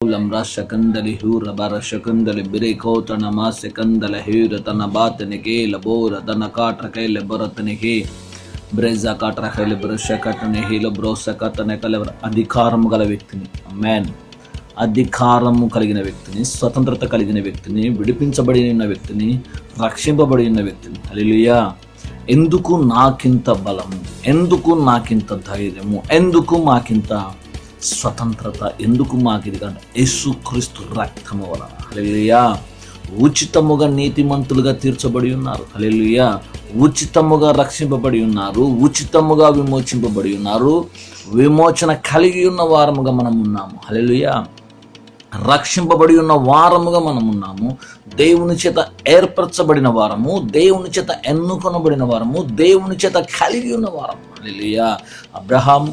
కులం రషకందలి హూర బర శకందలి బిరేకోతన మా సెకందల హీర తన బాతనికి లబోర తన కాట్రకైల బొరతనికి బ్రెజా కాట్రకైల బ్రషకటని హీల బ్రోసకటన కల అధికారము గల వ్యక్తిని, మ్యాన్ అధికారము కలిగిన వ్యక్తిని, స్వతంత్రత కలిగిన వ్యక్తిని, విడిపించబడిన వ్యక్తిని, రక్షింపబడిన వ్యక్తిని. హల్లెలూయా. ఎందుకు నాకింత బలము, ఎందుకు నాకింత ధైర్యము, ఎందుకు మాకింత స్వతంత్రత, ఎందుకు మాకిది కంటే యేసుక్రీస్తు రక్తము వలన. హల్లెలూయా. ఉచితముగా నీతిమంతులుగా తీర్చబడి ఉన్నారు. హల్లెలూయా. ఉచితముగా రక్షింపబడి ఉన్నారు, ఉచితముగా విమోచింపబడి ఉన్నారు, విమోచన కలిగి ఉన్న వారముగా మనం ఉన్నాము. హల్లెలూయా. రక్షింపబడి ఉన్న వారముగా మనం ఉన్నాము, దేవుని చేత ఏర్పరచబడిన వారము, దేవుని చేత ఎన్నుకొనబడిన వారము, దేవుని చేత కలిగి ఉన్న వారము. హల్లెలూయా. అబ్రహాము,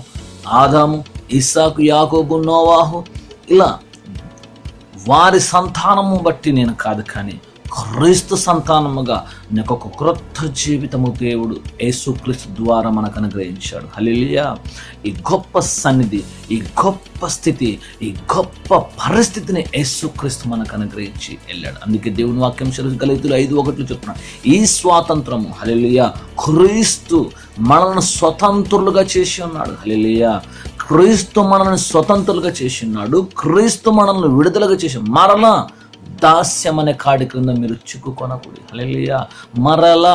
ఆదాము, ఇస్సాకు, యాకోబు, నోవాహు, ఇలా వారి సంతానము బట్టి నేను కాదు, కానీ క్రీస్తు సంతానముగా నాకు ఒక క్రొత్త జీవితము దేవుడు యేసుక్రీస్తు ద్వారా మనకు అనుగ్రహించాడు. హల్లెలూయా. ఈ గొప్ప సన్నిధి, ఈ గొప్ప స్థితి, ఈ గొప్ప పరిస్థితిని యేసుక్రీస్తు మనకు అనుగ్రహించి వెళ్ళాడు. అందుకే దేవుని వాక్యం గలతీయులు 5:1 చెప్తున్నాడు, ఈ స్వాతంత్రము, హల్లెలూయా, క్రీస్తు మనల్ని స్వతంత్రులుగా చేసి ఉన్నాడు. హల్లెలూయా. క్రీస్తు మనల్ని స్వతంత్రులుగా చేసి ఉన్నాడు, క్రీస్తు మనల్ని విడుదలగా చేసి, మరలా దాస్యం అనే కాడి క్రింద మీరు చిక్కుకొనకూడదు. హల్లెలూయా. మరలా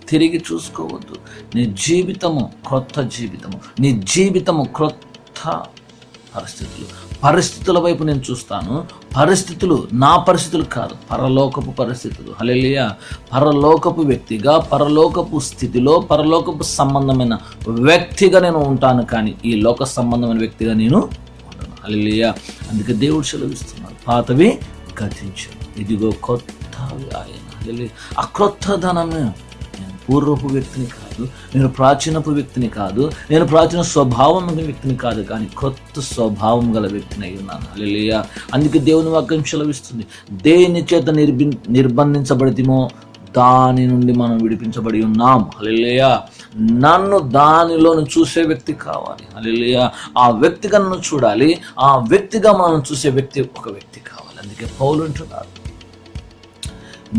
తిరిగి చూసుకోవద్దు. నీ జీవితము క్రొత్త జీవితము, నీ జీవితము క్రొత్త పరిస్థితుల వైపు నేను చూస్తాను. పరిస్థితులు నా పరిస్థితులు కాదు, పరలోకపు పరిస్థితులు. హల్లెలూయా. పరలోకపు వ్యక్తిగా, పరలోకపు స్థితిలో, పరలోకపు సంబంధమైన వ్యక్తిగా నేను ఉంటాను, కానీ ఈ లోక సంబంధమైన వ్యక్తిగా నేను ఉంటాను. హల్లెలూయా. అందుకే దేవుడు సెలవిస్తున్నాడు, పాతవి గతించు, ఇదిగో కొత్తవి ఆయన. హల్లెలూయా. ఆ క్రొత్త ధనమే, నేను పూర్వపు వ్యక్తిని కాదు, నేను ప్రాచీనపు వ్యక్తిని కాదు, నేను ప్రాచీన స్వభావం గల వ్యక్తిని కాదు, కానీ కొత్త స్వభావం గల వ్యక్తిని అయి ఉన్నాను. హల్లెలూయా. అందుకే దేవుని వాక్యం సెలవిస్తుంది, దేని చేత నిర్బంధించబడితేమో దాని నుండి మనం విడిపించబడి ఉన్నాం. హల్లెలూయా. నన్ను దానిలోను చూసే వ్యక్తి కావాలి. హల్లెలూయా. ఆ వ్యక్తిగా నన్ను చూడాలి, ఆ వ్యక్తిగా మనం చూసే వ్యక్తి ఒక వ్యక్తి కావాలి. అందుకే పౌలు అంటున్నాడు,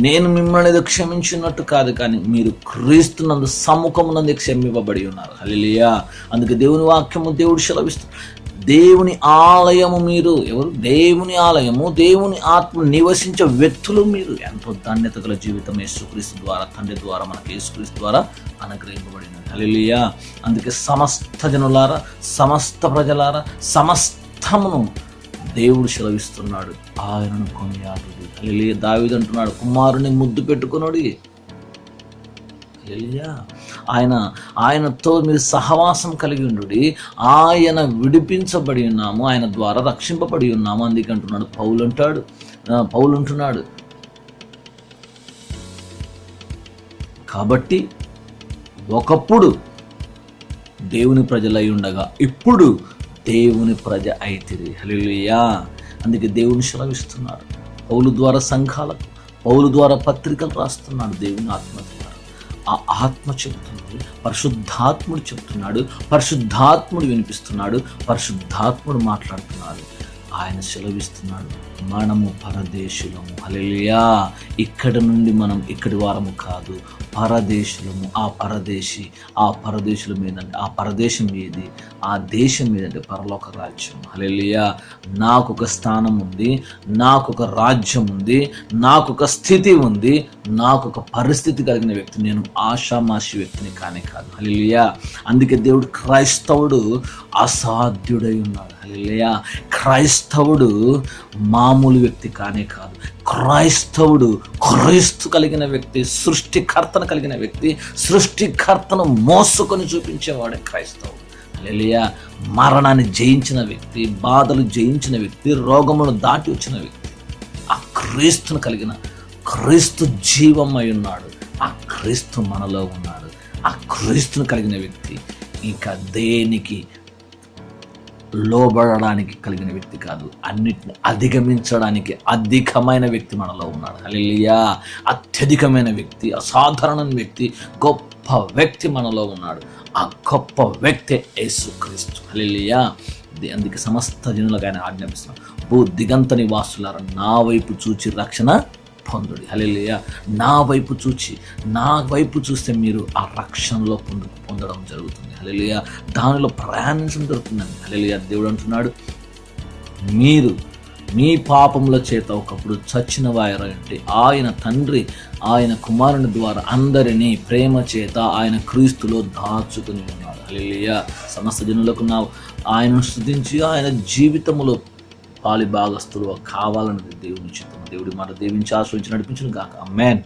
నేను మిమ్మల్ని ఏదో క్షమించినట్టు కాదు, కానీ మీరు క్రీస్తునందు సముఖమునందు క్షమింపబడి ఉన్నారు. హల్లెలూయా. అందుకే దేవుని వాక్యము దేవుడు సెలవిస్తుంది, దేవుని ఆలయము మీరు. ఎవరు? దేవుని ఆలయము, దేవుని ఆత్మ నివసించే వ్యక్తులు మీరు. ఎంతో ధన్యత గల జీవితం యేసుక్రీస్తు ద్వారా, తండ్రి ద్వారా మనకు యేసుక్రీస్తు ద్వారా అనుగ్రహింపబడినది. హల్లెలూయా. అందుకే సమస్త జనులారా, సమస్త ప్రజలారా, సమస్తమును దేవుడు సెలవిస్తున్నాడు, ఆయనను కొనియాడుడి. హల్లెలూయా. దావీదు అంటున్నాడు, కుమారుని ముద్దు పెట్టుకున్నాడు. హల్లెలూయా. ఆయనతో మీరు సహవాసం కలిగి ఉండుడి, ఆయన విడిపించబడి ఉన్నాము, ఆయన ద్వారా రక్షింపబడి ఉన్నాము. అందుకే అంటున్నాడు పౌలు అంటున్నాడు, కాబట్టి ఒకప్పుడు దేవుని ప్రజలై ఉండగా ఇప్పుడు దేవుని ప్రజ అయితిరి. హల్లెలూయా. అందుకే దేవుని సెలవిస్తున్నాడు, పౌలు ద్వారా సంఘాలకు, పౌలు ద్వారా పత్రికలు రాస్తున్నాడు. దేవుని ఆత్మ ద్వారా, ఆ ఆత్మ చెబుతుంది, పరిశుద్ధాత్ముడు చెబుతున్నాడు, పరిశుద్ధాత్ముడు వినిపిస్తున్నాడు, పరిశుద్ధాత్ముడు మాట్లాడుతున్నాడు. ఆయన సెలవిస్తున్నాడు, మనము పరదేశులము. హల్లెలూయా. ఇక్కడ నుండి మనం ఇక్కడి వారము కాదు, పరదేశులము. ఆ పరదేశుల మీదంటే, ఆ పరదేశం ఏది? ఆ దేశం మీదంటే పరలోక రాజ్యం. హల్లెలూయా. నాకు ఒక స్థానం ఉంది, నాకు ఒక రాజ్యం ఉంది, నాకు ఒక స్థితి ఉంది, నాకు ఒక పరిస్థితి కలిగిన వ్యక్తి. నేను ఆషామాషి వ్యక్తిని కానే కాదు. హల్లెలూయా. అందుకే దేవుడు క్రైస్తవుడు అసాధ్యుడై ఉన్నాడు. హల్లెలూయా. క్రైస్తవుడు మామూలు వ్యక్తి కానే కాదు. క్రైస్తవుడు క్రీస్తు కలిగిన వ్యక్తి, సృష్టికర్తను కలిగిన వ్యక్తి, సృష్టికర్తను మోసుకొని చూపించేవాడే క్రైస్తవుడు. హల్లెలూయా. మరణాన్ని జయించిన వ్యక్తి, బాధలు జయించిన వ్యక్తి, రోగమును దాటి వచ్చిన వ్యక్తి, ఆ క్రీస్తును కలిగిన, క్రీస్తు జీవమై ఉన్నాడు, ఆ క్రీస్తు మనలో ఉన్నాడు. ఆ క్రీస్తును కలిగిన వ్యక్తి ఇంకా దేనికి లోబడడానికి కలిగిన వ్యక్తి కాదు, అన్నిటిని అధిగమించడానికి అధికమైన వ్యక్తి మనలో ఉన్నాడు. హల్లెలూయా. అత్యధికమైన వ్యక్తి, అసాధారణమైన వ్యక్తి, గొప్ప వ్యక్తి మనలో ఉన్నాడు. ఆ గొప్ప వ్యక్తి యేసుక్రీస్తు. హల్లెలూయా. అందుకే సమస్త జనులకు ఆయన ఆజ్ఞాపిస్తున్నాడు, భూ దిగంత నివాసులారా నా వైపు చూచి రక్షణ పొందుడి. హల్లెలూయా. నా వైపు చూస్తే మీరు ఆ రక్షణలో పొందడం జరుగుతుంది. హల్లెలూయా. దానిలో ప్రయాణించడం జరుగుతుందండి. హల్లెలూయా. దేవుడు అంటున్నాడు, మీరు మీ పాపముల చేత ఒకప్పుడు చచ్చిన వారంటే ఆయన తండ్రి ఆయన కుమారుని ద్వారా అందరినీ ప్రేమ చేత ఆయన క్రీస్తులో దాచుకుని ఉన్నాడు. హల్లెలూయా. సమస్త జనులకు ఆయనను స్తుతించి ఆయన జీవితములో పాలి భాగస్తులు కావాలన్నది దేవుని చిత్తము. దేవుడి మాట దీవించి ఆశ్రయించి నడిపించును గాక. ఆమేన్.